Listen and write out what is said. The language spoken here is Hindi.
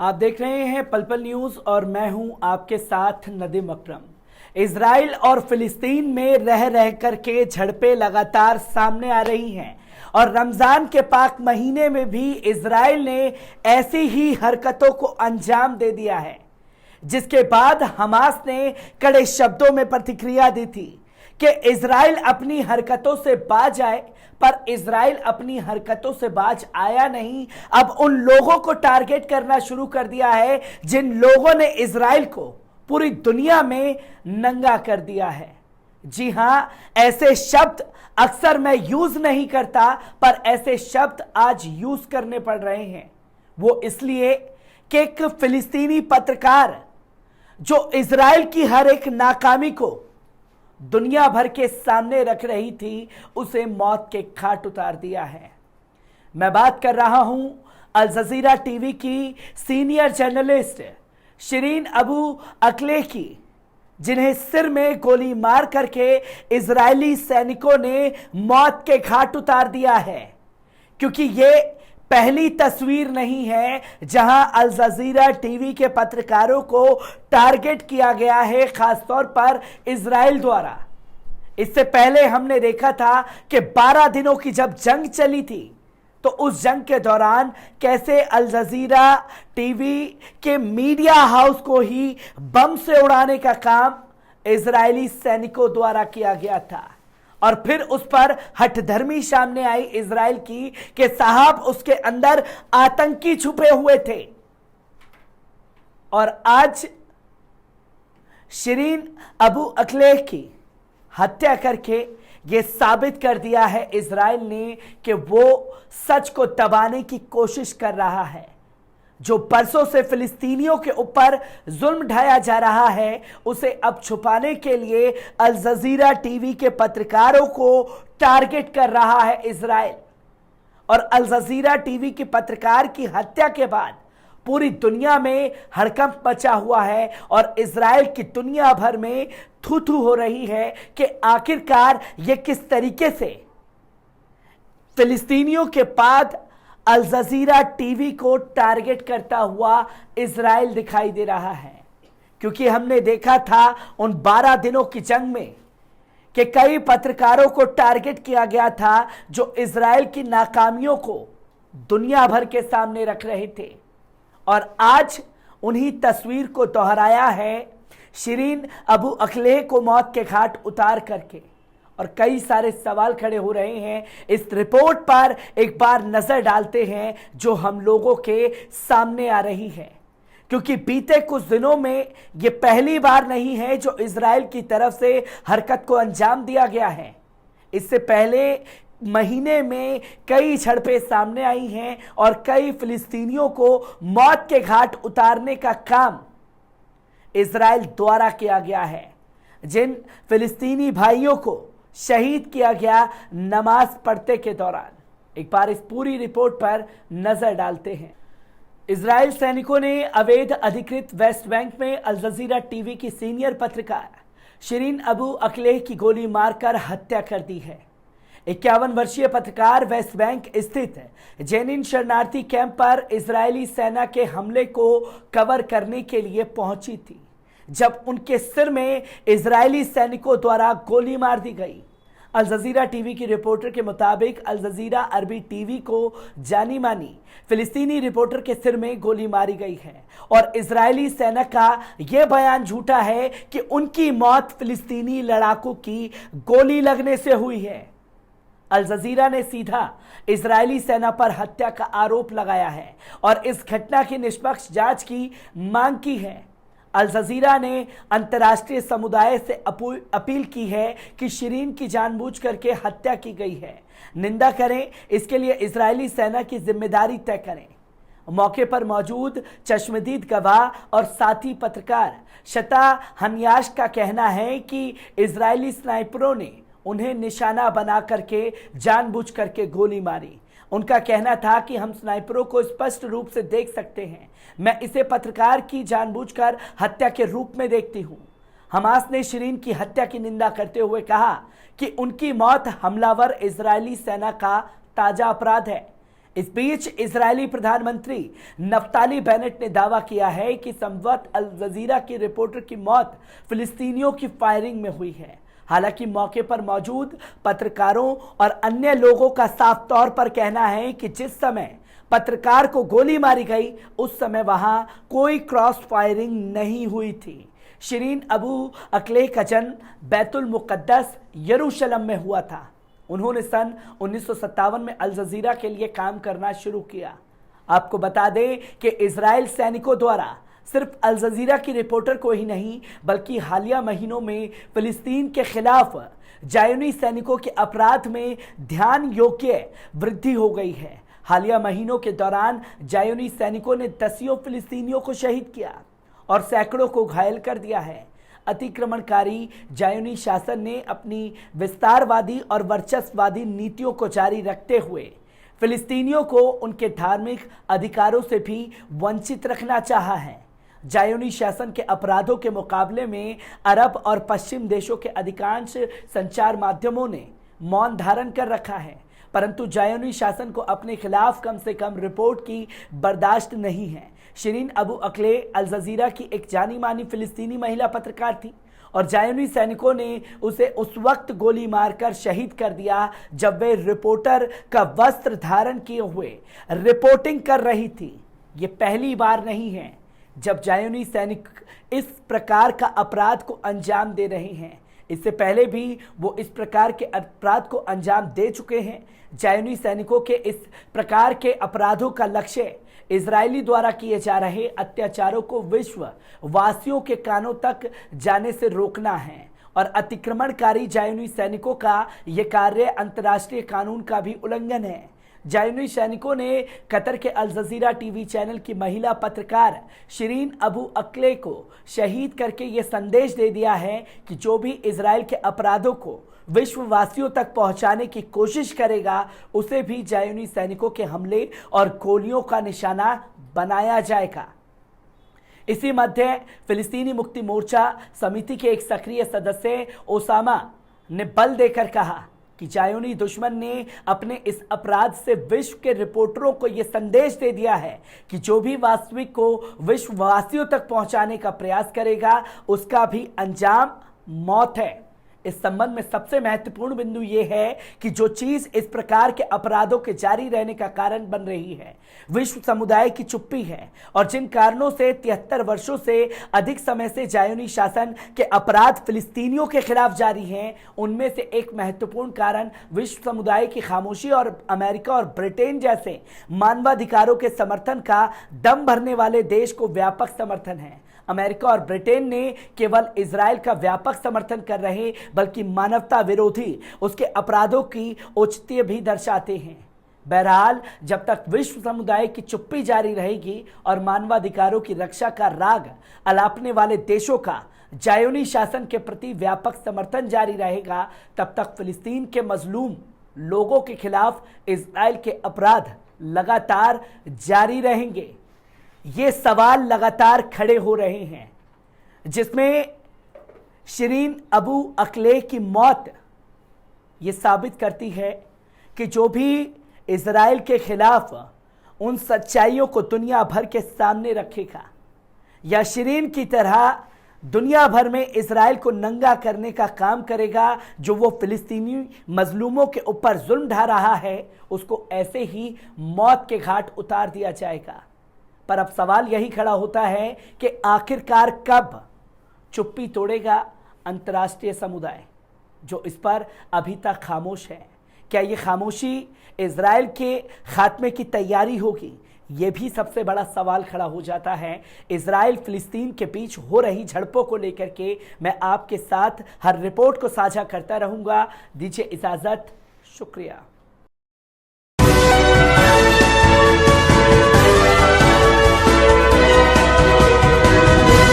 आप देख रहे हैं पल पल न्यूज और मैं हूं आपके साथ नदीम अकरम। इजराइल और फिलिस्तीन में रह रह करके झड़पें लगातार सामने आ रही हैं और रमजान के पाक महीने में भी इजराइल ने ऐसी ही हरकतों को अंजाम दे दिया है, जिसके बाद हमास ने कड़े शब्दों में प्रतिक्रिया दी थी कि इजराइल अपनी हरकतों से बाज आए, पर इजराइल अपनी हरकतों से बाज आया नहीं। अब उन लोगों को टारगेट करना शुरू कर दिया है जिन लोगों ने इजराइल को पूरी दुनिया में नंगा कर दिया है। जी हां, ऐसे शब्द अक्सर मैं यूज नहीं करता, पर ऐसे शब्द आज यूज करने पड़ रहे हैं। वो इसलिए कि एक फिलिस्तीनी पत्रकार जो इजराइल की हर एक नाकामी को दुनिया भर के सामने रख रही थी, उसे मौत के घाट उतार दिया है। मैं बात कर रहा हूं अल जजीरा टीवी की सीनियर जर्नलिस्ट शिरीन अबू अक्लेह की, जिन्हें सिर में गोली मार करके इजरायली सैनिकों ने मौत के घाट उतार दिया है। क्योंकि ये पहली तस्वीर नहीं है जहां अल जजीरा टीवी के पत्रकारों को टारगेट किया गया है, खासतौर पर इजराइल द्वारा। इससे पहले हमने देखा था कि 12 दिनों की जब जंग चली थी, तो उस जंग के दौरान कैसे अल जजीरा टीवी के मीडिया हाउस को ही बम से उड़ाने का काम इजरायली सैनिकों द्वारा किया गया था। और फिर उस पर हठधर्मी सामने आई इजराइल की कि साहब उसके अंदर आतंकी छुपे हुए थे। और आज शिरीन अबू अक्लेह की हत्या करके यह साबित कर दिया है इजराइल ने कि वो सच को दबाने की कोशिश कर रहा है। जो बरसों से फिलिस्तीनियों के ऊपर जुल्म ढाया जा रहा है, उसे अब छुपाने के लिए अल जजीरा टीवी के पत्रकारों को टारगेट कर रहा है इजराइल। और अल जजीरा टीवी के पत्रकार की हत्या के बाद पूरी दुनिया में हड़कंप मचा हुआ है और इजराइल की दुनिया भर में थू थू हो रही है कि आखिरकार ये किस तरीके से फिलिस्तीनियों के बाद अल जजीरा टीवी को टारगेट करता हुआ इजराइल दिखाई दे रहा है। क्योंकि हमने देखा था उन 12 दिनों की जंग में कि कई पत्रकारों को टारगेट किया गया था जो इजराइल की नाकामियों को दुनिया भर के सामने रख रहे थे। और आज उन्हीं तस्वीर को दोहराया है शिरीन अबू अक्लेह को मौत के घाट उतार करके। और कई सारे सवाल खड़े हो रहे हैं। इस रिपोर्ट पर एक बार नजर डालते हैं जो हम लोगों के सामने आ रही है, क्योंकि बीते कुछ दिनों में यह पहली बार नहीं है जो इजराइल की तरफ से हरकत को अंजाम दिया गया है। इससे पहले महीने में कई झड़पें सामने आई हैं और कई फिलिस्तीनियों को मौत के घाट उतारने का काम इजराइल द्वारा किया गया है। जिन फिलिस्तीनी भाइयों को शहीद किया गया नमाज पढ़ते के दौरान। एक बार इस पूरी रिपोर्ट पर नजर डालते हैं। इजराइल सैनिकों ने अवैध अधिकृत वेस्ट बैंक में अल जजीरा टीवी की सीनियर पत्रकार शिरीन अबू अक्लेह की गोली मारकर हत्या कर दी है। 51 वर्षीय पत्रकार वेस्ट बैंक स्थित जेनिन शरणार्थी कैंप पर इजरायली सेना के हमले को कवर करने के लिए पहुंची थी, जब उनके सिर में इजरायली सैनिकों द्वारा गोली मार दी गई। अल जजीरा टीवी की रिपोर्टर के मुताबिक अल जजीरा अरबी टीवी को जानी मानी फिलिस्तीनी रिपोर्टर के सिर में गोली मारी गई है और इजरायली सेना का यह बयान झूठा है कि उनकी मौत फिलिस्तीनी लड़ाकू की गोली लगने से हुई है। अल जजीरा ने सीधा इजरायली सेना पर हत्या का आरोप लगाया है और इस घटना की निष्पक्ष जांच की मांग की है। अल जजीरा ने अंतर्राष्ट्रीय समुदाय से अपील की है कि शिरीन की जानबूझ करके हत्या की गई है, निंदा करें, इसके लिए इजरायली सेना की जिम्मेदारी तय करें। मौके पर मौजूद चश्मदीद गवाह और साथी पत्रकार शता हनियाश का कहना है कि इजरायली स्नाइपरों ने उन्हें निशाना बना करके जानबूझ करके गोली मारी। उनका कहना था कि हम स्नाइपरों को स्पष्ट रूप से देख सकते हैं, मैं इसे पत्रकार की जानबूझकर हत्या के रूप में देखती हूं। हमास ने शिरीन की हत्या की निंदा करते हुए कहा कि उनकी मौत हमलावर इजरायली सेना का ताजा अपराध है। इस बीच इजरायली प्रधानमंत्री नफ्ताली बेनेट ने दावा किया है कि संवत अल जजीरा की रिपोर्टर की मौत फिलिस्तीनियों की फायरिंग में हुई है। हालांकि मौके पर मौजूद पत्रकारों और अन्य लोगों का साफ तौर पर कहना है कि जिस समय पत्रकार को गोली मारी गई उस समय वहां कोई क्रॉस फायरिंग नहीं हुई थी। शिरीन अबू अक्ले का जन्म बैतुल मुकद्दस यरूशलेम में हुआ था। उन्होंने सन 1957 में अल जजीरा के लिए काम करना शुरू किया। आपको बता दें कि इजराइल सैनिकों द्वारा सिर्फ अल जजीरा की रिपोर्टर को ही नहीं बल्कि हालिया महीनों में फिलिस्तीन के खिलाफ जायोनी सैनिकों के अपराध में ध्यान योग्य वृद्धि हो गई है। हालिया महीनों के दौरान जायोनी सैनिकों ने दसियों फिलिस्तीनियों को शहीद किया और सैकड़ों को घायल कर दिया है। अतिक्रमणकारी जायोनी शासन ने अपनी विस्तारवादी और वर्चस्ववादी नीतियों को जारी रखते हुए फिलिस्तीनियों को उनके धार्मिक अधिकारों से भी वंचित रखना चाहा है। जायोनी शासन के अपराधों के मुकाबले में अरब और पश्चिम देशों के अधिकांश संचार माध्यमों ने मौन धारण कर रखा है, परंतु जायोनी शासन को अपने खिलाफ कम से कम रिपोर्ट की बर्दाश्त नहीं है। शिरीन अबू अक्ले अल जजीरा की एक जानी मानी फिलिस्तीनी महिला पत्रकार थी और जायोनी सैनिकों ने उसे उस वक्त गोली मारकर शहीद कर दिया जब वे रिपोर्टर का वस्त्र धारण किए हुए रिपोर्टिंग कर रही थी। ये पहली बार नहीं है जब जायोनी सैनिक इस प्रकार का अपराध को अंजाम दे रहे हैं। इससे पहले भी वो इस प्रकार के अपराध को अंजाम दे चुके हैं। जायोनी सैनिकों के इस प्रकार के अपराधों का लक्ष्य इजरायली द्वारा किए जा रहे अत्याचारों को विश्व वासियों के कानों तक जाने से रोकना है और अतिक्रमणकारी जायोनी सैनिकों का यह कार्य अंतर्राष्ट्रीय कानून का भी उल्लंघन है। जायोनी सैनिकों ने कतर के अल जजीरा टीवी चैनल की महिला पत्रकार शिरीन अबू अक्ले को शहीद करके ये संदेश दे दिया है कि जो भी इजराइल के अपराधों को विश्ववासियों तक पहुंचाने की कोशिश करेगा उसे भी जायोनी सैनिकों के हमले और गोलियों का निशाना बनाया जाएगा। इसी मध्य फिलिस्तीनी मुक्ति मोर्चा समिति के एक सक्रिय सदस्य ओसामा ने बल देकर कहा कि जायोनी दुश्मन ने अपने इस अपराध से विश्व के रिपोर्टरों को यह संदेश दे दिया है कि जो भी वास्तविक को विश्ववासियों तक पहुंचाने का प्रयास करेगा उसका भी अंजाम मौत है। इस संबंध में सबसे महत्वपूर्ण बिंदु यह है कि जो चीज इस प्रकार के अपराधों के जारी रहने का कारण बन रही है विश्व समुदाय की चुप्पी है और जिन कारणों से 73 वर्षों से अधिक समय से जायोनी शासन के अपराध फिलिस्तीनियों के खिलाफ जारी हैं उनमें से एक महत्वपूर्ण कारण विश्व समुदाय की खामोशी और अमेरिका और ब्रिटेन जैसे मानवाधिकारों के समर्थन का दम भरने वाले देश को व्यापक समर्थन है। अमेरिका और ब्रिटेन ने केवल इजराइल का व्यापक समर्थन कर रहे बल्कि मानवता विरोधी उसके अपराधों की औचित्य भी दर्शाते हैं। बहरहाल जब तक विश्व समुदाय की चुप्पी जारी रहेगी और मानवाधिकारों की रक्षा का राग अलापने वाले देशों का जायोनी शासन के प्रति व्यापक समर्थन जारी रहेगा तब तक फिलिस्तीन के मजलूम लोगों के खिलाफ इजराइल के अपराध लगातार जारी रहेंगे। ये सवाल लगातार खड़े हो रहे हैं जिसमें शिरीन अबू अक्ले की मौत ये साबित करती है कि जो भी इजराइल के खिलाफ उन सच्चाइयों को दुनिया भर के सामने रखेगा या शिरीन की तरह दुनिया भर में इजराइल को नंगा करने का काम करेगा जो वो फिलिस्तीनी मजलूमों के ऊपर जुल्म ढा रहा है उसको ऐसे ही मौत के घाट उतार दिया जाएगा। पर अब सवाल यही खड़ा होता है कि आखिरकार कब चुप्पी तोड़ेगा अंतर्राष्ट्रीय समुदाय जो इस पर अभी तक खामोश है। क्या ये खामोशी इजराइल के खात्मे की तैयारी होगी? ये भी सबसे बड़ा सवाल खड़ा हो जाता है। इजराइल फिलिस्तीन के बीच हो रही झड़पों को लेकर के मैं आपके साथ हर रिपोर्ट को साझा करता रहूंगा। दीजिए इजाजत, शुक्रिया।